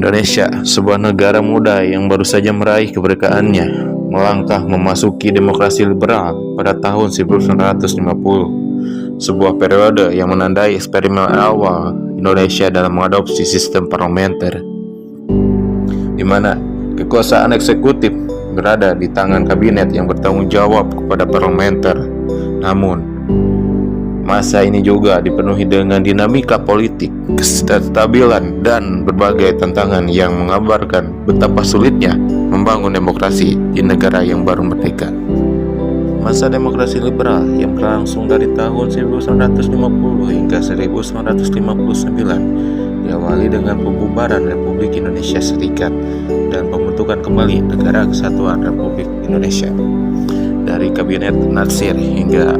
Indonesia, sebuah negara muda yang baru saja meraih kemerdekaannya, melangkah memasuki demokrasi liberal pada tahun 1950. Sebuah periode yang menandai eksperimen awal Indonesia dalam mengadopsi sistem parlementer, di mana kekuasaan eksekutif berada di tangan kabinet yang bertanggung jawab kepada parlementer. Namun, masa ini juga dipenuhi dengan dinamika politik, kestabilan, dan berbagai tantangan yang mengabarkan betapa sulitnya membangun demokrasi di negara yang baru merdeka. Masa demokrasi liberal yang berlangsung dari tahun 1950 hingga 1959 diawali dengan pembubaran Republik Indonesia Serikat dan pembentukan kembali Negara Kesatuan Republik Indonesia. Dari Kabinet Natsir hingga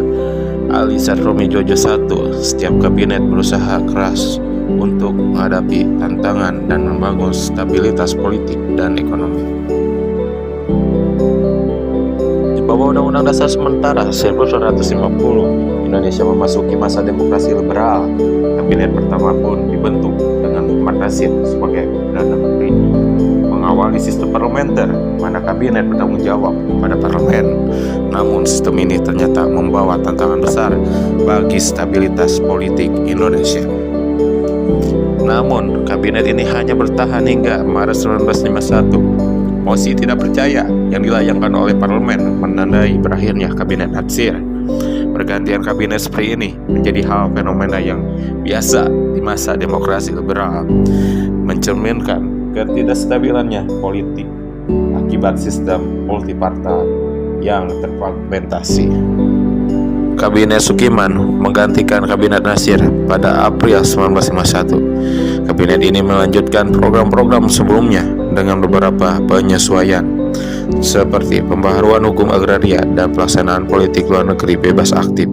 Ali Sarromi Jojo I, setiap kabinet berusaha keras untuk menghadapi tantangan dan membangun stabilitas politik dan ekonomi. Di bawah Undang-Undang Dasar Sementara 1950, Indonesia memasuki masa demokrasi liberal. Kabinet pertama pun dibentuk dengan Muhammad Nasir sebagai Perdana Menteri. Mengawali sistem parlementer, mana kabinet bertanggung jawab pada parlemen. Namun sistem ini ternyata membawa tantangan besar bagi stabilitas politik Indonesia. Namun kabinet ini hanya bertahan hingga Maret 1951. Mosi tidak percaya yang dilayangkan oleh parlemen menandai berakhirnya Kabinet Natsir. Pergantian kabinet seperti ini menjadi hal fenomena yang biasa di masa demokrasi liberal, mencerminkan ketidakstabilannya politik akibat sistem multipartai yang terfragmentasi. Kabinet Sukiman menggantikan Kabinet Nasir pada April 1951. Kabinet ini melanjutkan program-program sebelumnya dengan beberapa penyesuaian, seperti pembaharuan hukum agraria dan pelaksanaan politik luar negeri bebas aktif.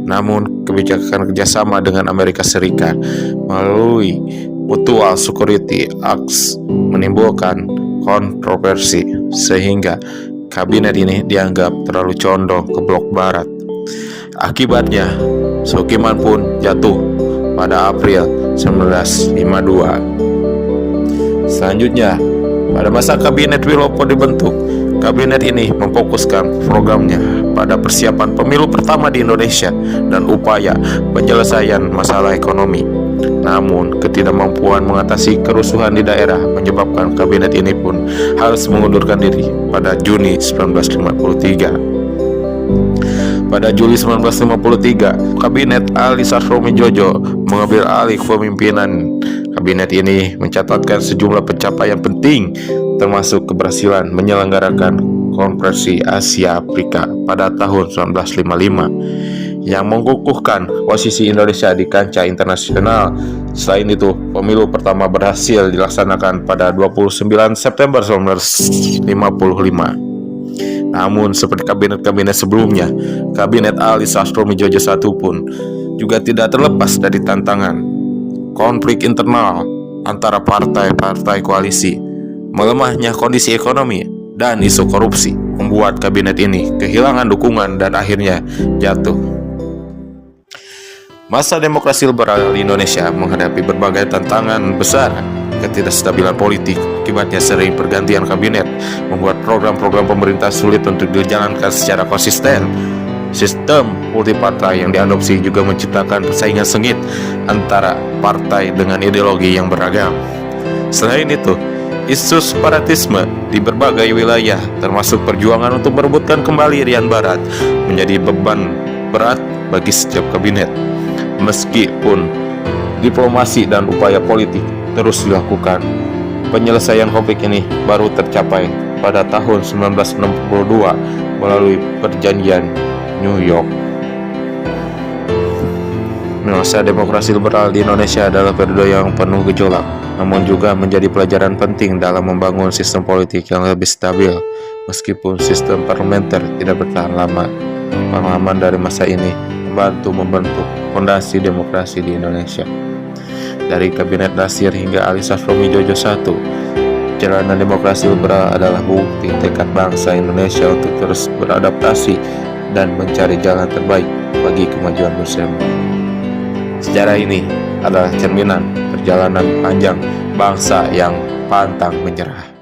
Namun, kebijakan kerjasama dengan Amerika Serikat melalui Mutual Security Acts menimbulkan kontroversi, sehingga kabinet ini dianggap terlalu condong ke blok barat. Akibatnya, Sukiman pun jatuh pada April 1952. Selanjutnya, pada masa Kabinet Wilopo dibentuk, kabinet ini memfokuskan programnya pada persiapan pemilu pertama di Indonesia dan upaya penyelesaian masalah ekonomi. Namun, ketidakmampuan mengatasi kerusuhan di daerah menyebabkan kabinet ini pun harus mengundurkan diri pada Juni 1953. Pada Juli 1953, Kabinet Ali Sarromi Jojo mengambil alih kepemimpinan. Kabinet ini mencatatkan sejumlah pencapaian penting, termasuk keberhasilan menyelenggarakan Konferensi Asia Afrika pada tahun 1955 yang mengukuhkan posisi Indonesia di kancah internasional. Selain itu, pemilu pertama berhasil dilaksanakan pada 29 September 1955. Namun, seperti kabinet-kabinet sebelumnya, Kabinet Ali Sarromi Jojo I pun juga tidak terlepas dari tantangan. Konflik internal antara partai-partai koalisi, melemahnya kondisi ekonomi, dan isu korupsi membuat kabinet ini kehilangan dukungan dan akhirnya jatuh. Masa demokrasi liberal di Indonesia menghadapi berbagai tantangan besar. Ketidakstabilan politik akibatnya sering pergantian kabinet membuat program-program pemerintah sulit untuk dijalankan secara konsisten. Sistem multipartai yang diadopsi juga menciptakan persaingan sengit antara partai dengan ideologi yang beragam. Selain itu, isu separatisme di berbagai wilayah, termasuk perjuangan untuk merebutkan kembali Irian Barat, menjadi beban berat bagi setiap kabinet. Meskipun diplomasi dan upaya politik terus dilakukan, penyelesaian konflik ini baru tercapai pada tahun 1962 melalui perjanjian New York. Masa demokrasi liberal di Indonesia adalah periode yang penuh gejolak, namun juga menjadi pelajaran penting dalam membangun sistem politik yang lebih stabil. Meskipun sistem parlementer tidak bertahan lama, pengalaman dari masa ini membantu membentuk fondasi demokrasi di Indonesia. Dari Kabinet Nasir hingga Ali Safromi Djojo I, perjalanan demokrasi liberal adalah bukti tekad bangsa Indonesia untuk terus beradaptasi dan mencari jalan terbaik bagi kemajuan bersama. Sejarah ini adalah cerminan perjalanan panjang bangsa yang pantang menyerah.